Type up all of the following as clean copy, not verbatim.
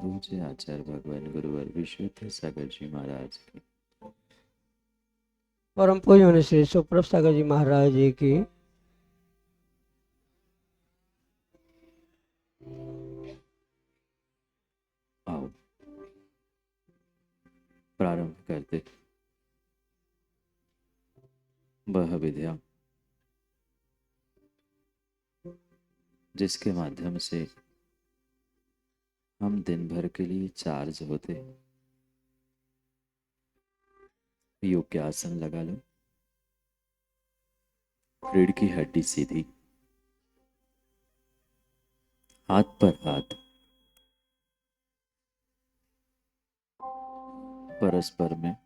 साधु जय आचार्य भगवान गुरुवर विश्वनाथ सागर जी महाराज की। परम पूज्य श्री सुप्रभ सागर जी महाराज जी की। आओ प्रारंभ करते। वह विद्या जिसके माध्यम से हम दिन भर के लिए चार्ज होते। योग के आसन लगा लो, रीढ़ की हड्डी सीधी, हाथ पर हाथ, परस्पर में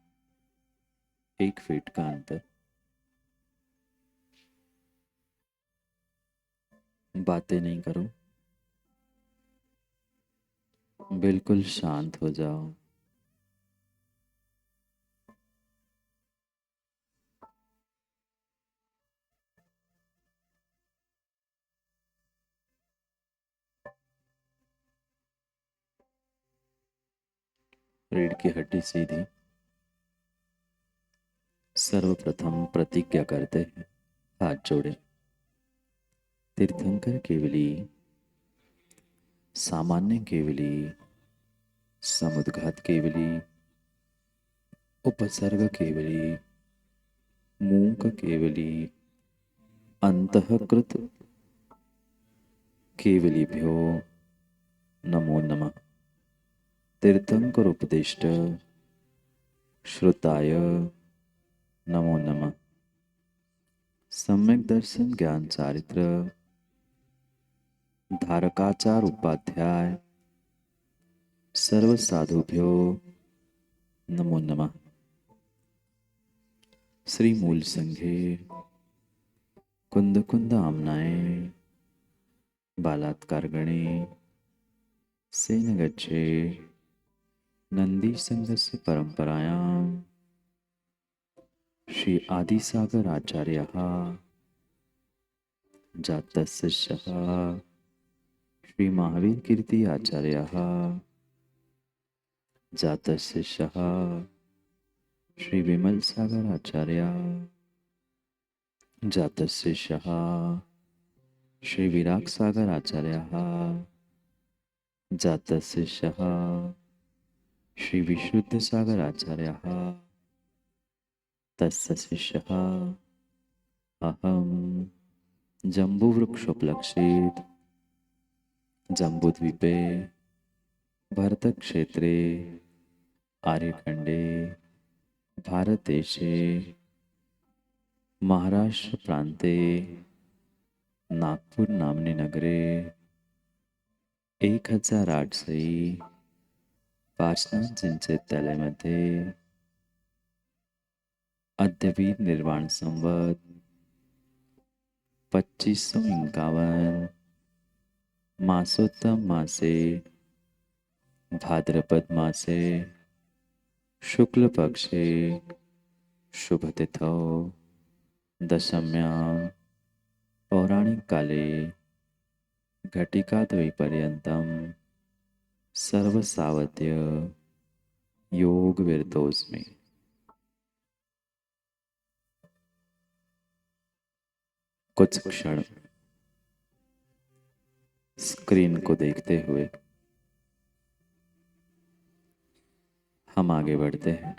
1 फीट का अंतर। बातें नहीं करो, बिल्कुल शांत हो जाओ। रीढ़ की हड्डी सीधी। सर्वप्रथम प्रतिज्ञा करते हैं, हाथ जोड़े। तीर्थंकर केवली, सामान्य केवली, समुद्घात केवली, उपसर्ग केवली, मूक केवली, अंतःकृत केवलीभ्यो नमो नमः। तीर्थंकर उपदिष्ट श्रुताय नमो नमः। सम्यक दर्शन ज्ञान चारित्र धारकाचार उपाध्याय सर्व साधुभ्यो नमो नमः। श्री मूल संघे कुंद कुंद आमनाए बालात्कार गणे सेन गच्छे नंदी संघस्य परंपरायां श्री आदिसागर आचार्यः जातस्य श्री महावीर कीर्ति आचार्यः जातस्य श्री विमल सागर आचार्य जातस्य श्री विराग सागर आचार्य जातस्य श्री विशुद्ध सागर आचार्य तस्य शिष्यः अहं जम्बूवृक्षोपलक्षित जम्बूद्वीपे भरतक्षेत्रे आर्यखंडे भारतदेशे महाराष्ट्र प्रांते नागपुर नामने नगरे 1008 पार्श्वनाथ चिंचित्यालयमध्ये अद्यवीर निर्वाण संवत 2551 मासोत्तम मासे भाद्रपद मासे शुक्ल पक्षे शुभ तिथौ दशम्यां पौराणिक काले घटिका द्वयपर्यन्तं सर्वसावध्य योग विरतोस्मि। कुछ क्षण स्क्रीन को देखते हुए हम आगे बढ़ते हैं।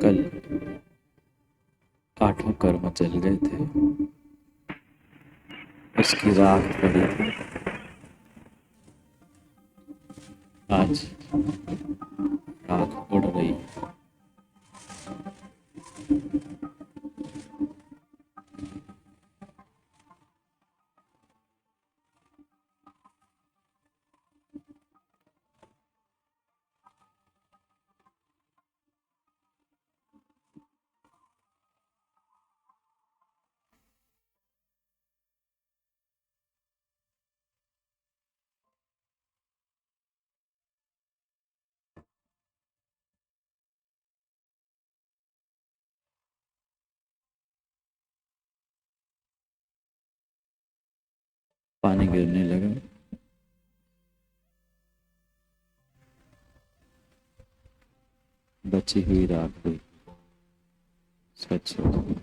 कल 8 कर्म जल गए थे, उसकी राख पड़ी थी। आज राख उड़ रही। पानी गिरने लगा। बची हुई राख हुई स्वच्छ हो गई।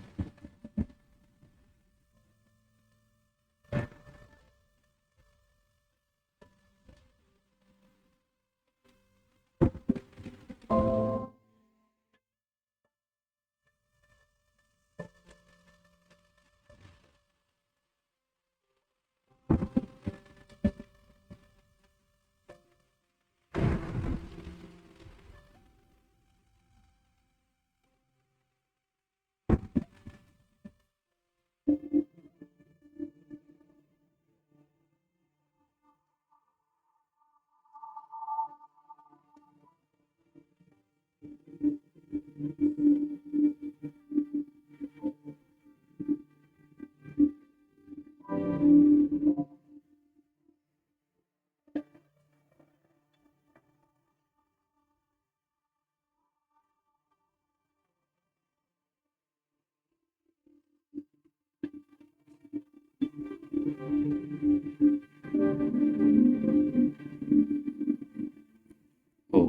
ओ,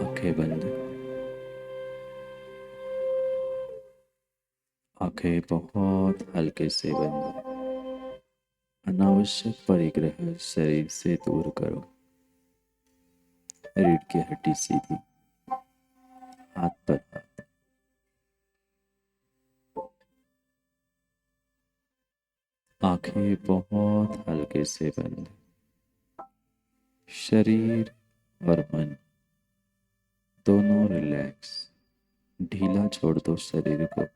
आंखें बंद। आंखें बहुत हल्के से बंद। अनावश्यक परिग्रह शरीर से दूर करो। रीढ़ की हड्डी सीधी, हाथ पर हाथ। आंखें बहुत हल्के से बंद। शरीर और मन दोनों रिलैक्स। ढीला छोड़ दो शरीर को,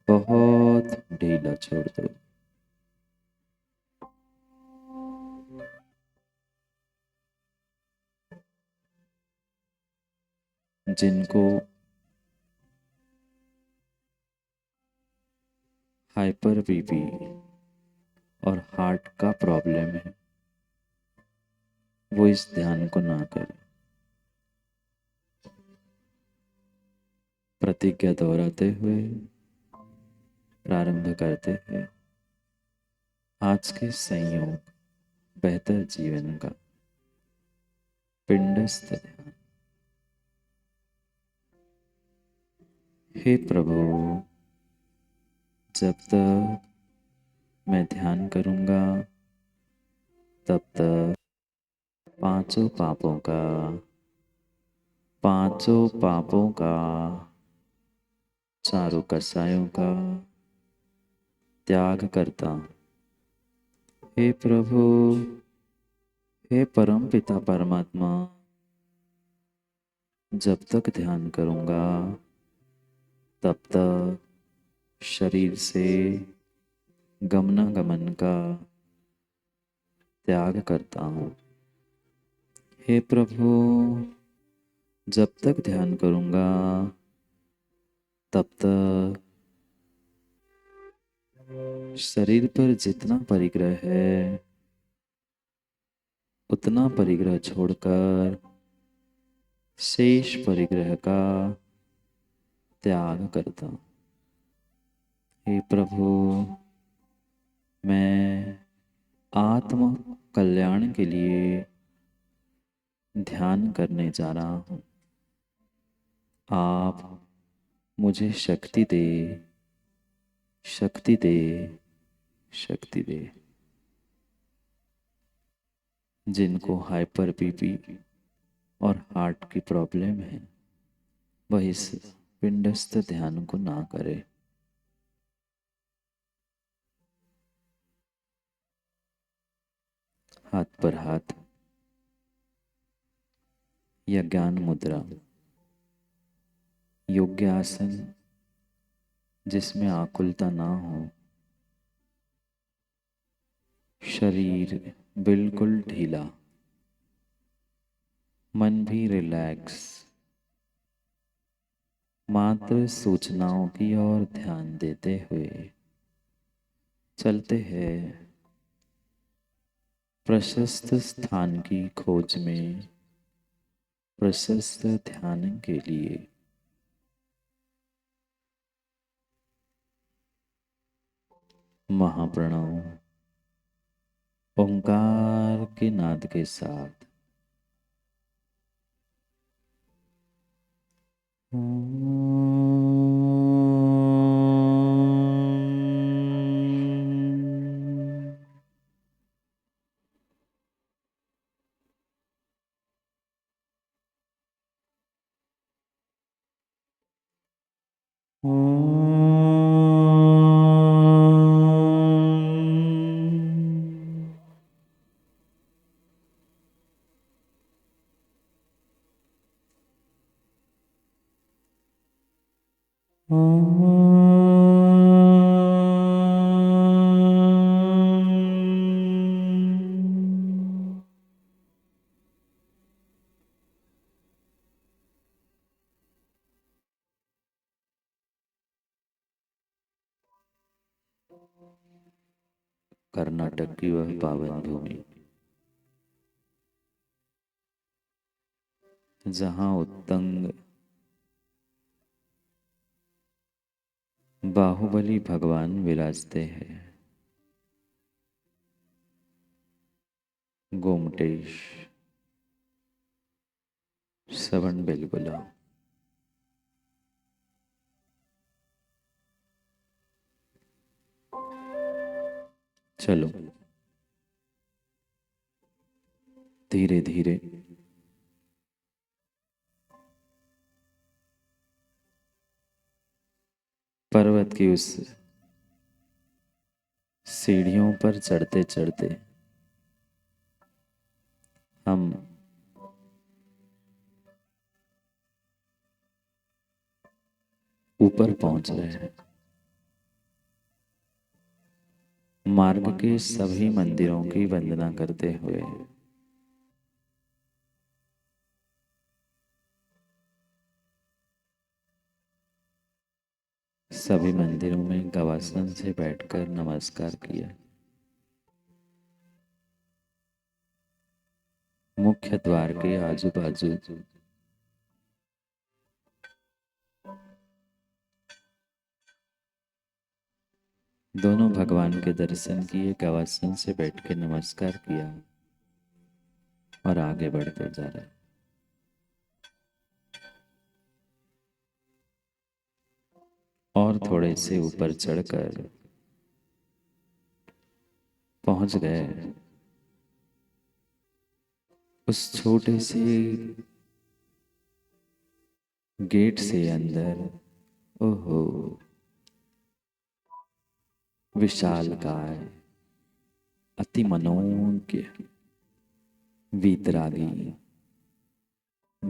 बहुत ढीला छोड़ दो। जिनको हाइपर बीपी और हार्ट का प्रॉब्लम है वो इस ध्यान को ना करे। प्रतिज्ञा दोहराते हुए प्रारंभ करते हैं आज के संयोग बेहतर जीवन का पिंडस्थ ध्यान। हे प्रभु, जब तक मैं ध्यान करूंगा तब तक पांचों पापों का चारों कसायों का त्याग करता हूं। हे प्रभु, हे परम पिता परमात्मा, जब तक ध्यान करूंगा तब तक शरीर से गमनागमन का त्याग करता हूं। हे प्रभु, जब तक ध्यान करूंगा तब तक शरीर पर जितना परिग्रह है उतना परिग्रह छोड़कर शेष परिग्रह का त्याग करता हूं। हे प्रभु, मैं आत्म कल्याण के लिए ध्यान करने जा रहा हूं। आप मुझे शक्ति दे, शक्ति दे, शक्ति दे। जिनको हाइपर बीपी और हार्ट की प्रॉब्लम है वह इस पिंडस्थ ध्यान को ना करे। हाथ पर हाथ या ज्ञान मुद्रा, योग्य आसन जिसमें आकुलता ना हो, शरीर बिल्कुल ढीला, मन भी रिलैक्स, मात्र सूचनाओं की ओर ध्यान देते हुए चलते हैं प्रशस्त स्थान की खोज में प्रशस्त ध्यान के लिए। महाप्रणव ओंकार के नाद के साथ कर्नाटक की वह पावन भूमि जहां उत्तंग बाहुबली भगवान विराजते हैं। गोमटेश श्रवण बेलगोला। चलो धीरे धीरे पर्वत की उस सीढ़ियों पर चढ़ते चढ़ते हम ऊपर पहुंच रहे हैं। मार्ग के सभी मंदिरों की वंदना करते हुए सभी मंदिरों में गवासन से बैठकर नमस्कार किया। मुख्य द्वार के आजू बाजू दोनों भगवान के दर्शन किए, गवासन से बैठ के नमस्कार किया और आगे बढ़ते जा रहे। और थोड़े से ऊपर चढ़कर पहुंच गए उस छोटे से गेट से अंदर। ओहो, विशालकाय, अति मनोज्ञ, वीतरागी,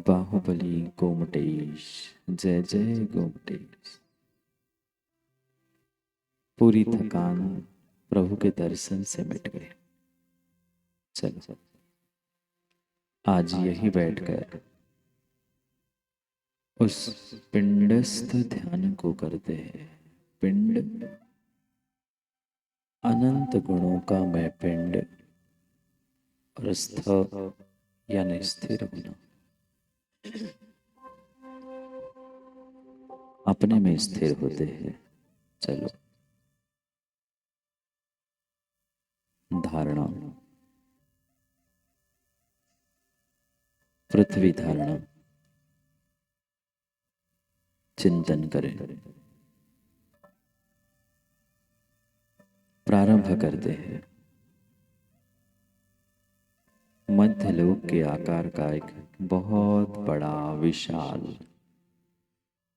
बाहुबली गोमटेश, जय जय गोमटेश। पूरी थकान प्रभु के दर्शन से मिट गई। चलो आज यही बैठकर उस पिंडस्थ ध्यान को करते हैं। पिंड, अनंत गुणों का मैं पिंड, और स्थ यानी स्थिर होना, अपने में स्थिर होते हैं। चलो धारणा, पृथ्वी धारणा, चिंतन करें। प्रारंभ करते हैं। मध्य लोक के आकार का एक बहुत बड़ा विशाल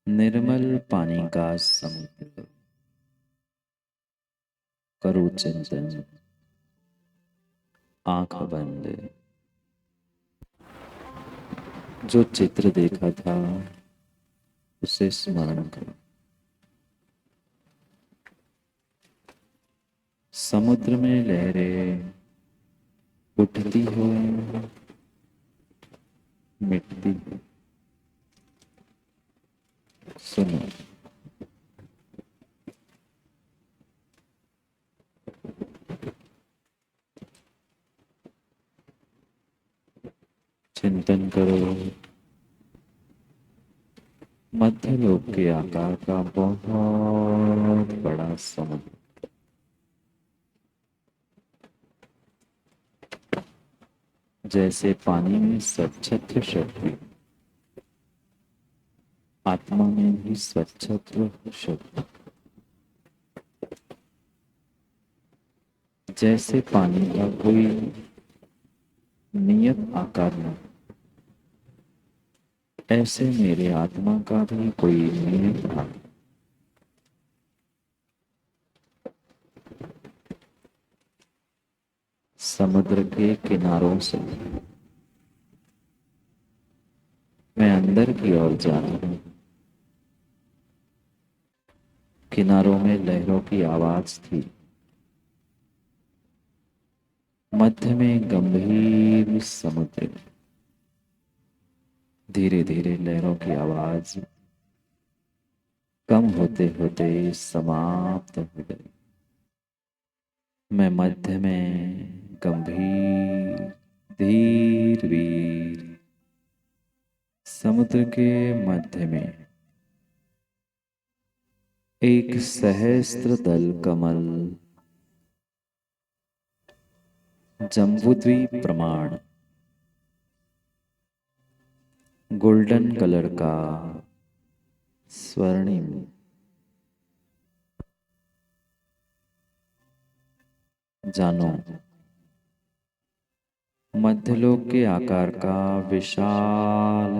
निर्मल पानी का समुद्र। करो चिंतन, आंख बंद। जो चित्र देखा था उसे स्मरण करो। समुद्र में लहरें उठती हो, मिटती हो। सुनो, चिंतन करो। मध्य लोक के आकार का बहुत बड़ा समुद्र, जैसे पानी में स्वच्छत्व शक्ति, आत्मा में भी स्वच्छत्व शक्ति। जैसे पानी का कोई नियत आकार नहीं, ऐसे मेरे आत्मा का भी कोई नियत आकार। समुद्र के किनारों से मैं अंदर की ओर जा रहा हूं। किनारों में लहरों की आवाज थी, मध्य में गंभीर समुद्र। धीरे धीरे लहरों की आवाज कम होते होते समाप्त हो गई। मैं मध्य में गंभीर, धीर वीर समुद्र के मध्य में एक सहस्त्र दल कमल, जम्बूद्वीप प्रमाण, गोल्डन कलर का, स्वर्णिम, जानो मध्यलोक के आकार का विशाल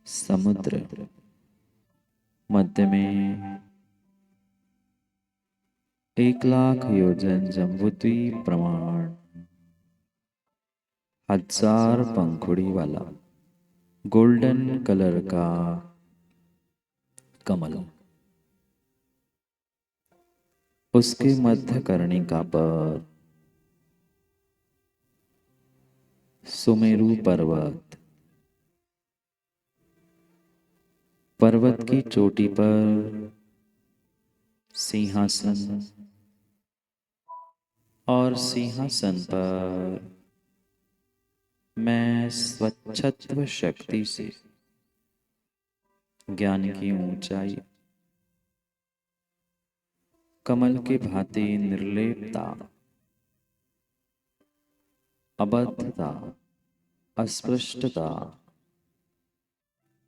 समुद्र, मध्य में 1,00,000 योजन जम्बूद्वीप प्रमाण, 1000 पंखुड़ी वाला गोल्डन कलर का कमल। उसके मध्य कर्णिका पर सुमेरु पर्वत, पर्वत की चोटी पर सिंहासन, और सिंहासन पर मैं स्वच्छत्व शक्ति से ज्ञान की ऊंचाई, कमल की भांति निर्लेपता, अबद्धता, अस्पृष्टता,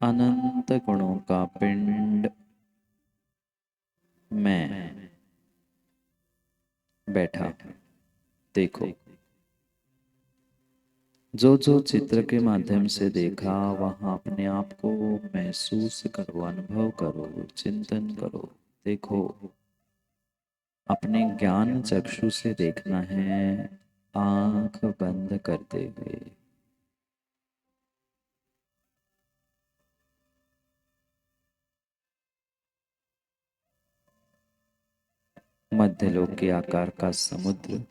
अनंत गुणों का पिंड मैं बैठा। देखो, जो जो चित्र के माध्यम से देखा वहां अपने आप को महसूस करो, अनुभव करो, चिंतन करो। देखो, अपने ज्ञान चक्षु से देखना है, आंख बंद करते हुए। मध्यलोक के आकार का समुद्र,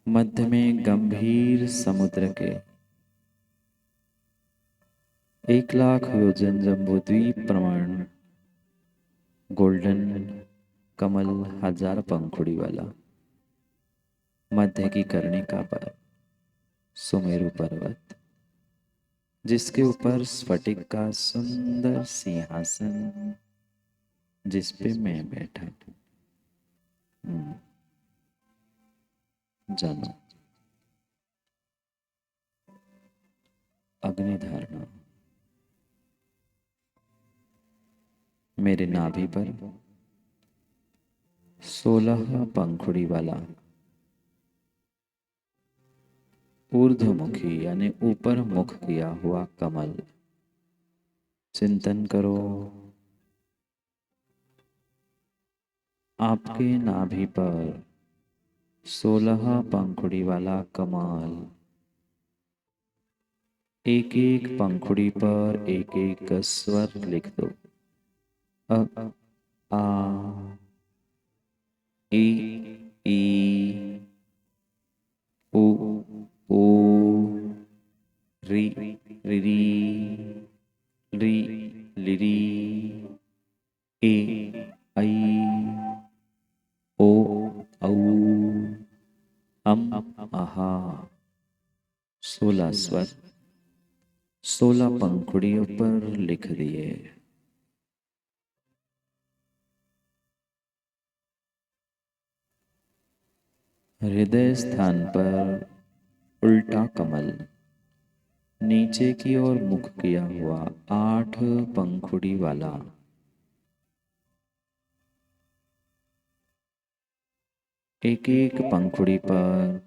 मध्य में गंभीर समुद्र के 1,00,000 योजन जम्बूद्वीप प्रमाण गोल्डन कमल, 1000 पंखुड़ी वाला, मध्य की कर्णिका पर सुमेरु पर्वत, जिसके ऊपर स्फटिक का सुंदर सिंहासन, जिस पे मैं बैठा। जानो, अग्नि धारणा। मेरे नाभि पर 16 पंखुड़ी वाला ऊर्ध्वमुखी यानी ऊपर मुख किया हुआ कमल। चिंतन करो, आपके नाभि पर 16 पंखुड़ी वाला कमल, एक एक पंखुड़ी पर एक एक स्वर लिख दो। अ, आ, ई, ई, उ, ऊ, री, री, री, लिरी, ए, ऐ, ओ, औ, आहा। 16 स्वर 16 पंखुड़ियों पर लिख दिए। हृदय स्थान पर उल्टा कमल, नीचे की ओर मुख किया हुआ 8 पंखुड़ी वाला, एक एक पंखुड़ी पर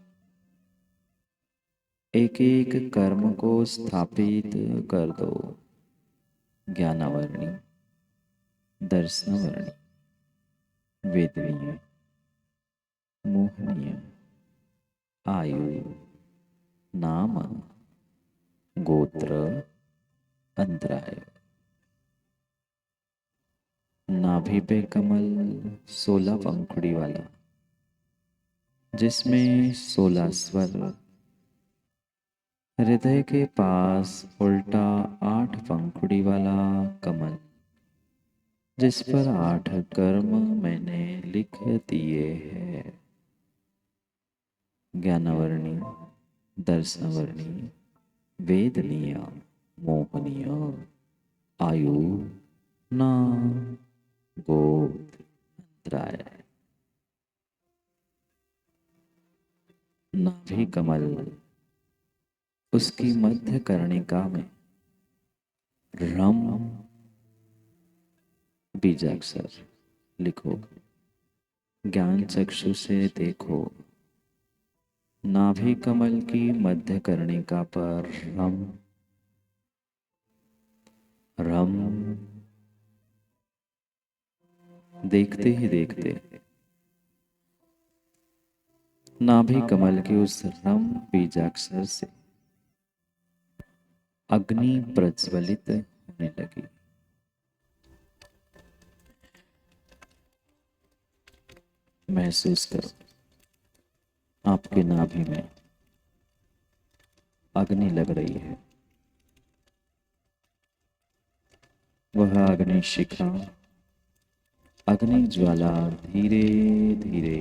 एक एक कर्म को स्थापित कर दो। ज्ञानावर्णी, दर्शनावर्णी, वेदनीय, मोहनीय, आयु, नाम, गोत्र, अंतराय। नाभि पे कमल 16 पंखुड़ी वाला, जिसमें 16 स्वर। हृदय के पास उल्टा 8 पंखुड़ी वाला कमल, जिस पर 8 कर्म मैंने लिख दिए हैं। ज्ञानावर्णी, दर्शनावर्णी, वेदनीय, मोहनीय, आयु, नाम, गोत्र, अंतराय। नाभि कमल, उसकी मध्य कर्णिका में रम बीजाक्षर लिखो। ज्ञान चक्षु से देखो, नाभि कमल की मध्य कर्णिका पर रम, रम। देखते ही देखते नाभि कमल के उस रम बीजाक्षर से अग्नि प्रज्वलित होने लगी। महसूस करो, आपके नाभि में अग्नि लग रही है। वह अग्नि शिखा, अग्नि ज्वाला धीरे धीरे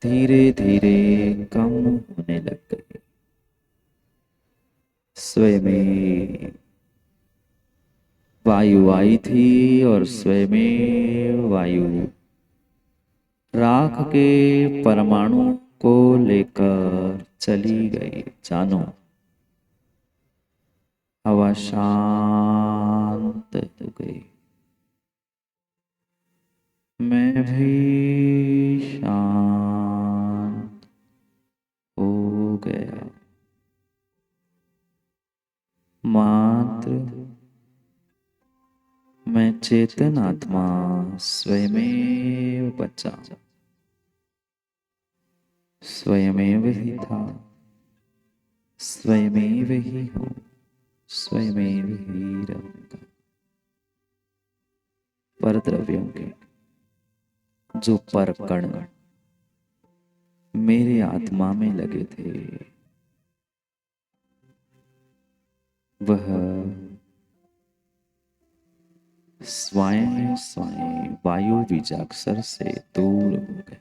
धीरे धीरे कम होने लग गए। स्वयं वायु आई थी और स्वयं वायु राख के परमाणु को लेकर चली गई। जानो हवा शांत हो गई, मैं भी शांत हो गया। मात्र मैं चेतन आत्मा स्वयमेव बचा, स्वयमेव ही था, स्वयमेव ही हूँ, स्वयमेव ही रहूंगा। पर द्रव्यों के जो पर कण मेरे आत्मा में लगे थे, वह स्वयं स्वयं वायु बीजाक्षर से दूर हो गए।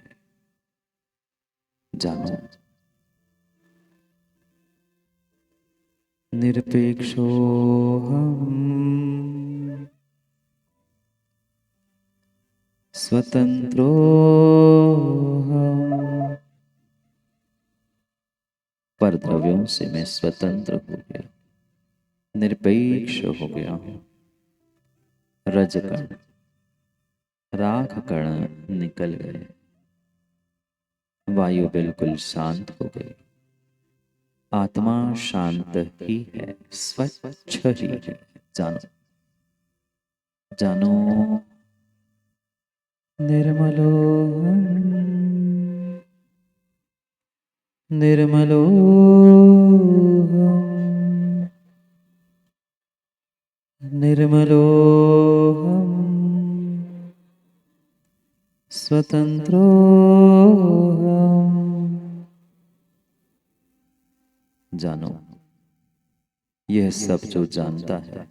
जानो निरपेक्षो हम स्वतंत्रो हम। पर द्रव्यों से मैं स्वतंत्र हो गया, निरपेक्ष हो गया हूं। रजकण राख कण निकल गए, वायु बिल्कुल शांत हो गई। आत्मा शांत ही है, स्वच्छ ही है। जानो जानो निर्मलो निर्मलो निर्मलो स्वतंत्रो जानो यह सब जो जानता है,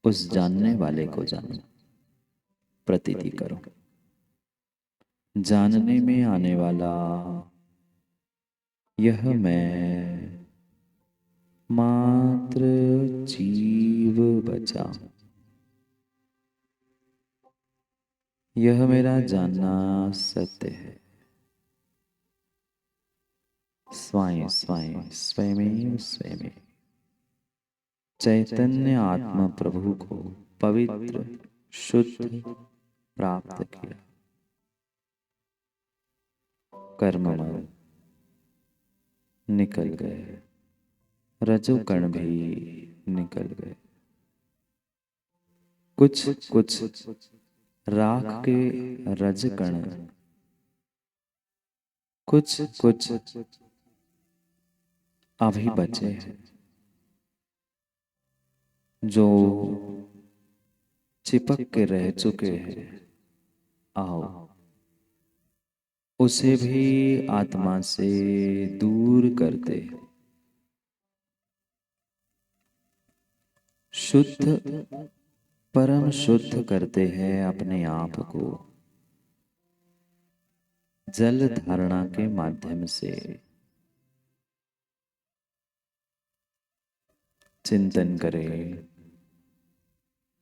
उस जानने वाले को जानो, प्रतीति करो। जानने में आने वाला यह मैं मात्र जीव बचा। यह मेरा जानना सत्य है। स्वयं स्वयं स्वयं स्वयं चैतन्य आत्मा प्रभु को पवित्र शुद्ध प्राप्त किया। कर्ममल निकल गए, रजोकण भी निकल गए। कुछ कुछ राख के रजकण, कुछ कुछ अभी बचे हैं, जो चिपक के रह चुके हैं। आओ उसे भी आत्मा से दूर करते, शुद्ध परम शुद्ध करते हैं अपने आप को। जल धारणा के माध्यम से चिंतन करें,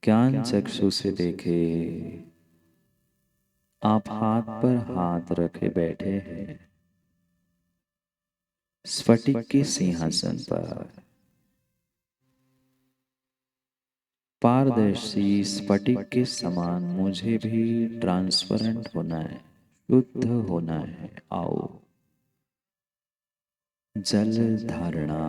ज्ञान चक्षु से देखे। आप हाथ पर हाथ रखे बैठे हैं, स्फटिक के सिंहासन पर। पारदर्शी स्फटिक के समान मुझे भी ट्रांसपेरेंट होना है, शुद्ध होना है। आओ जल धारणा।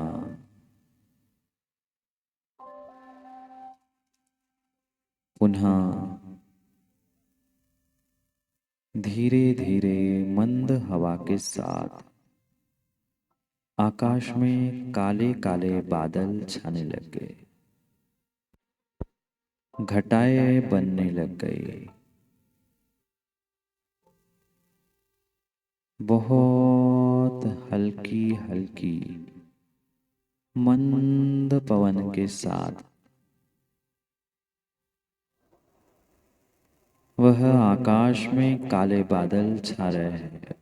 पुनः धीरे धीरे मंद हवा के साथ आकाश में काले काले बादल छाने लग गए, घटाएं बनने लग गई। बहुत हल्की हल्की मंद पवन के साथ वह आकाश में काले बादल छा रहे हैं।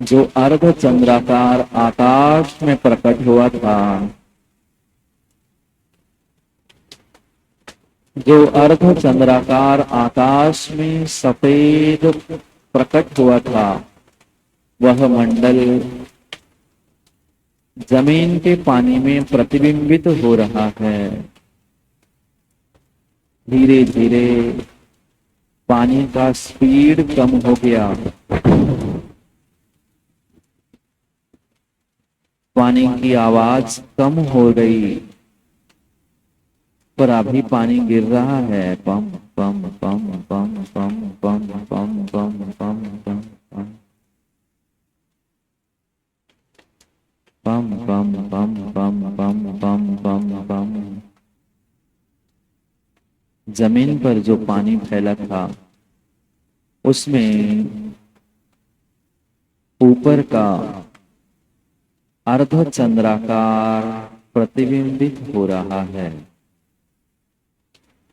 जो अर्ध चंद्राकार आकाश में प्रकट हुआ था, जो अर्ध चंद्राकार आकाश में सफेद प्रकट हुआ था, वह मंडल जमीन के पानी में प्रतिबिंबित हो रहा है। धीरे धीरे पानी का स्पीड कम हो गया, पानी की आवाज कम हो गई, पर अभी पानी गिर रहा है। पम पम पम पम पम पम पम पम पम पम पम पम पम पम पम पम पम पम। जमीन पर जो पानी फैला था उसमें ऊपर का अर्ध चंद्राकार प्रतिबिंबित हो रहा है।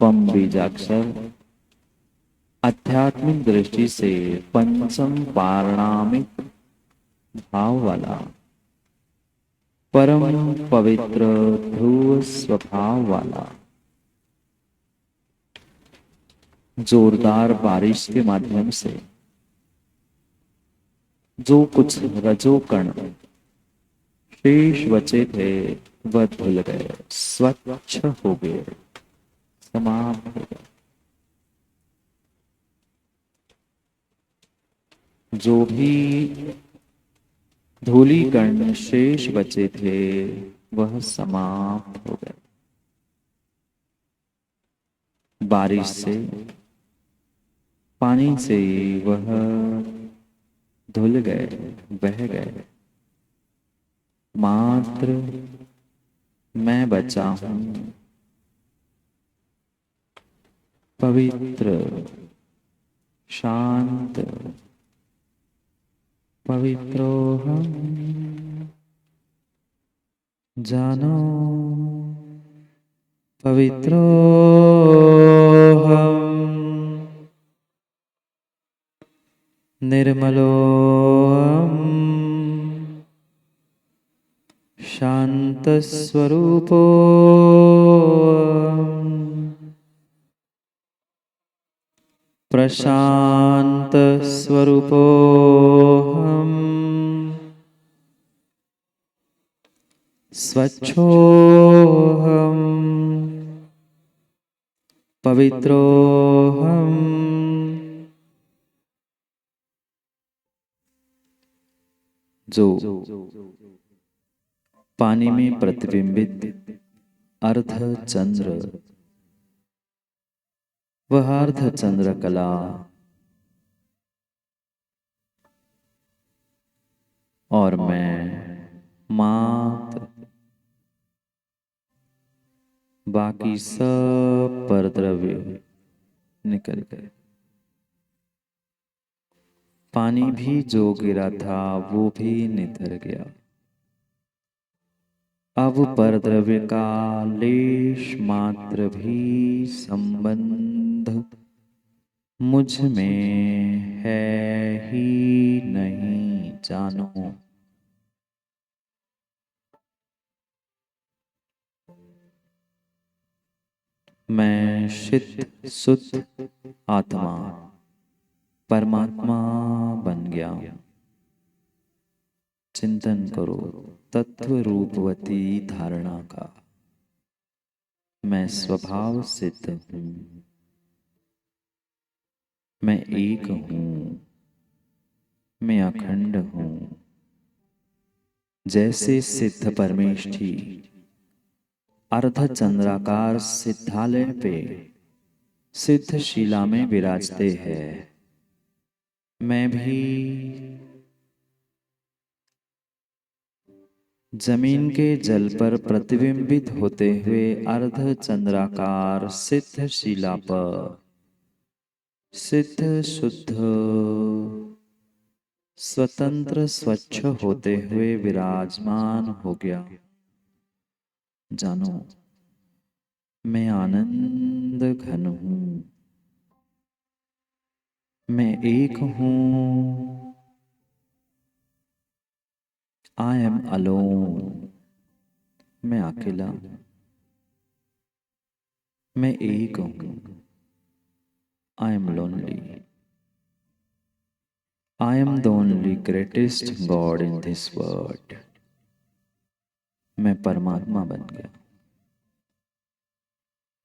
पम बीजाक्षर आध्यात्मिक दृष्टि से पंचम पारणामिक भाव वाला, परम पवित्र ध्रुव स्वभाव वाला, जोरदार बारिश के माध्यम से जो कुछ रजोकण शेष बचे थे वह धुल गए, स्वच्छ हो गए, समाप्त हो गए। जो भी धूलीकण शेष बचे थे वह समाप्त हो गए। बारिश से, पानी से वह धुल गए, बह गए। मात्र मैं बचा हूं, पवित्र, शांत, पवित्रोहम, जानो पवित्रोहम, निर्मलोहम, शांतस्वरूपोहम, प्रशांत स्वरूपोहम, स्वच्छोहम, पवित्रोहम। जो पानी में प्रतिबिंबित अर्ध चंद्र, वह अर्ध चंद्र कला और मैं मात्र बाकी सब परद्रव्य निकल गए। पानी भी जो गिरा था वो भी निथर गया। अब परद्रव्य का लेश मात्र भी संबंध मुझ में है ही नहीं, जानो। मैं शुद्ध शुद्ध आत्मा परमात्मा बन गया। चिंतन करो तत्व रूपवती धारणा का। मैं स्वभाव सिद्ध हूं, मैं एक हूं, मैं अखंड हूं। जैसे सिद्ध परमेष्ठी अर्ध चंद्राकार सिद्धालय पे सिद्ध शिला में विराजते हैं, मैं भी जमीन के जल पर प्रतिबिंबित होते हुए अर्ध चंद्राकार सिद्ध शिला पर सिद्ध शुद्ध स्वतंत्र स्वच्छ होते हुए विराजमान हो गया। जानो मैं आनंद घन हूं, मैं एक हूं, आई एम अलोन, मैं अकेला, मैं एक हूं। I am lonely, I am the only greatest God in this world, मैं परमात्मा बन गया।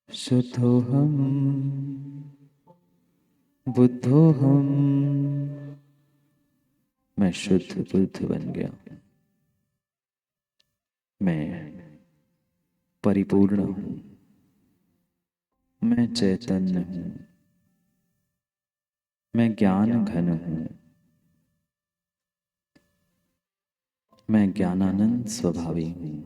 शुद्धोहम बुद्धोहम, मैं शुद्ध बुद्ध बन गया। मैं परिपूर्ण हूं, मैं चैतन्य हूं, मैं ज्ञान घन हूं, मैं ज्ञानानंद स्वभावी हूं।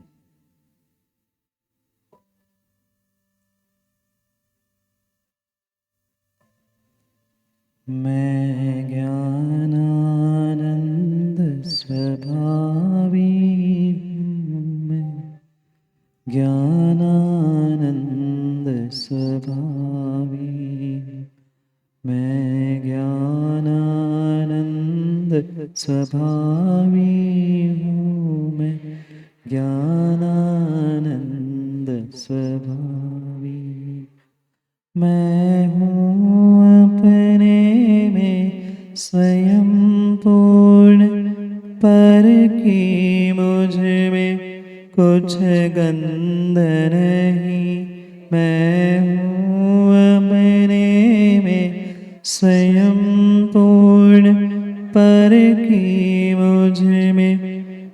मैं ज्ञानानंद स्वभावी हूं, मैं ज्ञानानंद स्वभावी, मैं ज्ञानानंद स्वभावी हूँ, मैं ज्ञानानंद स्वभावी। मैं हूँ अपने में स्वयं पूर्ण, पर की मुझ में कुछ गंध नहीं। मैं हूँ अपने में स्वयं पूर्ण, पर की मुझ में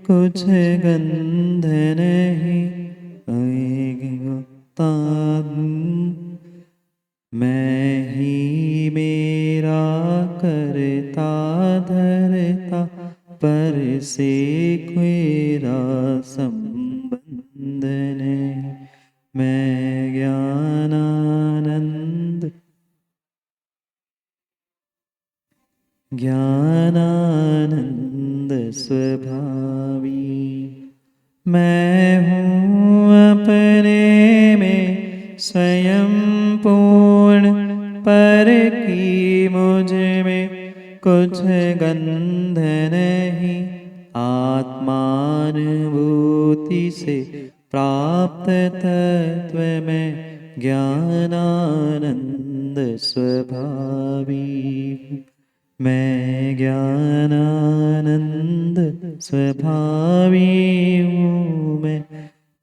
कुछ गंध नहीं। मैं ही मेरा करता धरता, पर से मेरा संबंध नहीं। मैं ज्ञानानंद स्वभावी। मैं हूँ अपने में स्वयं पूर्ण, पर की मुझ में कुछ गंध नहीं। आत्मानुभूति से प्राप्त तत्व में ज्ञानानंद स्वभावी। मैं ज्ञानानंद स्वभावी हूँ, मैं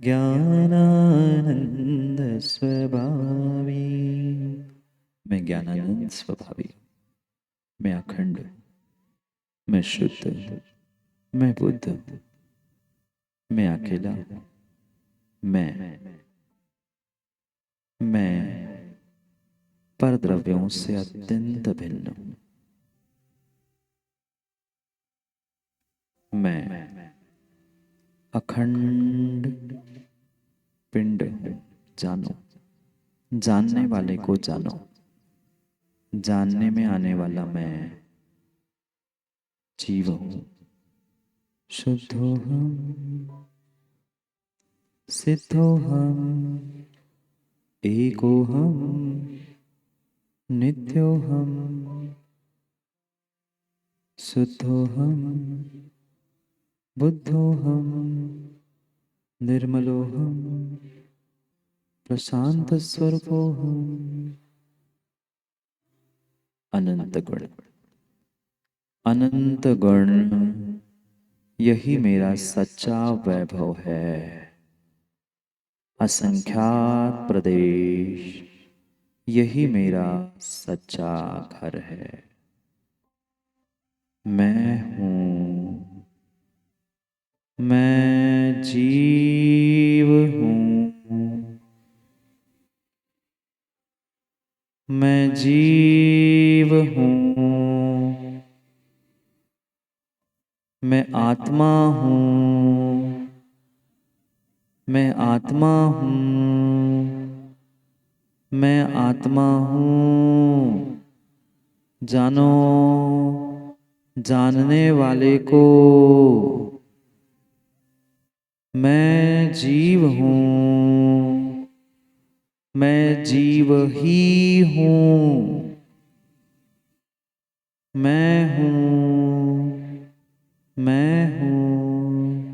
ज्ञानानंद स्वभावी। मैं ज्ञानानंद स्वभावी, मैं अखंड, मैं शुद्ध, मैं बुद्ध, मैं अकेला, मैं परद्रव्यों से अत्यंत भिन्न हूँ। मैं अखंड पिंड हूँ। जानो, जानने वाले को जानो, जानने में आने वाला मैं जीव हूँ। शुद्धोहम सिद्धोहम एकोहम नित्योहम। शुद्धोहम बुद्धोहम निर्मलोहम प्रशांत स्वरूपोहम। अनंत गुण, अनंत गुण, यही मेरा सच्चा वैभव है। असंख्यात प्रदेश, यही मेरा सच्चा घर है। मैं हूँ, मैं जीव हूँ, मैं जीव हूँ, मैं आत्मा हूँ, मैं आत्मा हूँ, मैं आत्मा हूँ। जानो, जानने वाले को, मैं जीव हूँ, मैं जीव ही हूँ, मैं हूँ, मैं हूँ।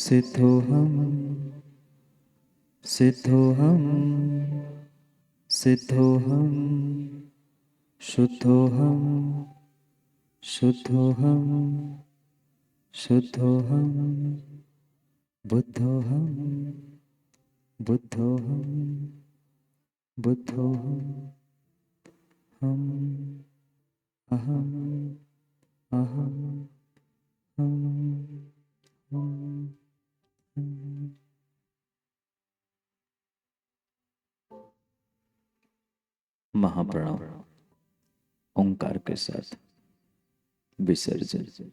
सिद्धोहम सिद्धोहम सिद्धोहम शुद्धोहम शुद्धोहम शुद्धोहम बुद्धोहम बुद्धोहम बुद्धोहम हम अहम अहम हम हम। महाप्रणव ओंकार के साथ विसर्जन।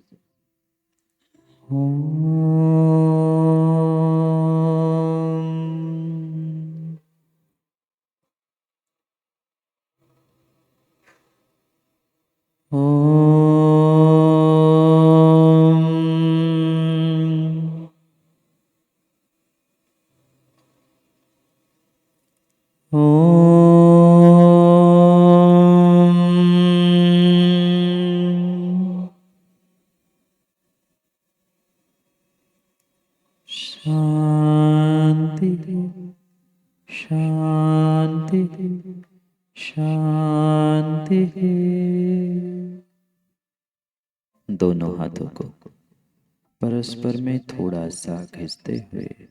शांति शांति शांति। दोनों हाथों को परस्पर में थोड़ा सा खींचते हुए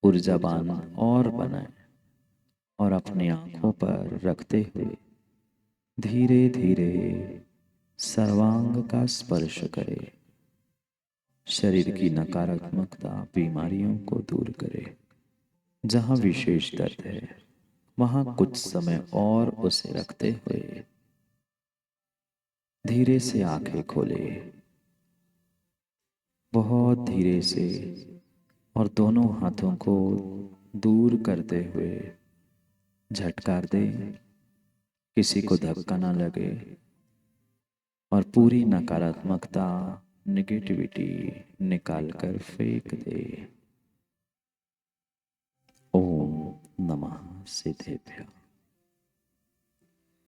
ऊर्जावान और बनाएं और अपनी आंखों पर रखते हुए धीरे धीरे सर्वांग का स्पर्श करें। शरीर की नकारात्मकता बीमारियों को दूर करे। जहां विशेष दर्द है वहां कुछ समय और उसे रखते हुए धीरे से आंखें खोले, बहुत धीरे से, और दोनों हाथों को दूर करते हुए झटकार दे, किसी को धक्का ना लगे और पूरी नकारात्मकता नेगेटिविटी निकालकर फेंक दे। ओम नमः सिद्धेभ्यः।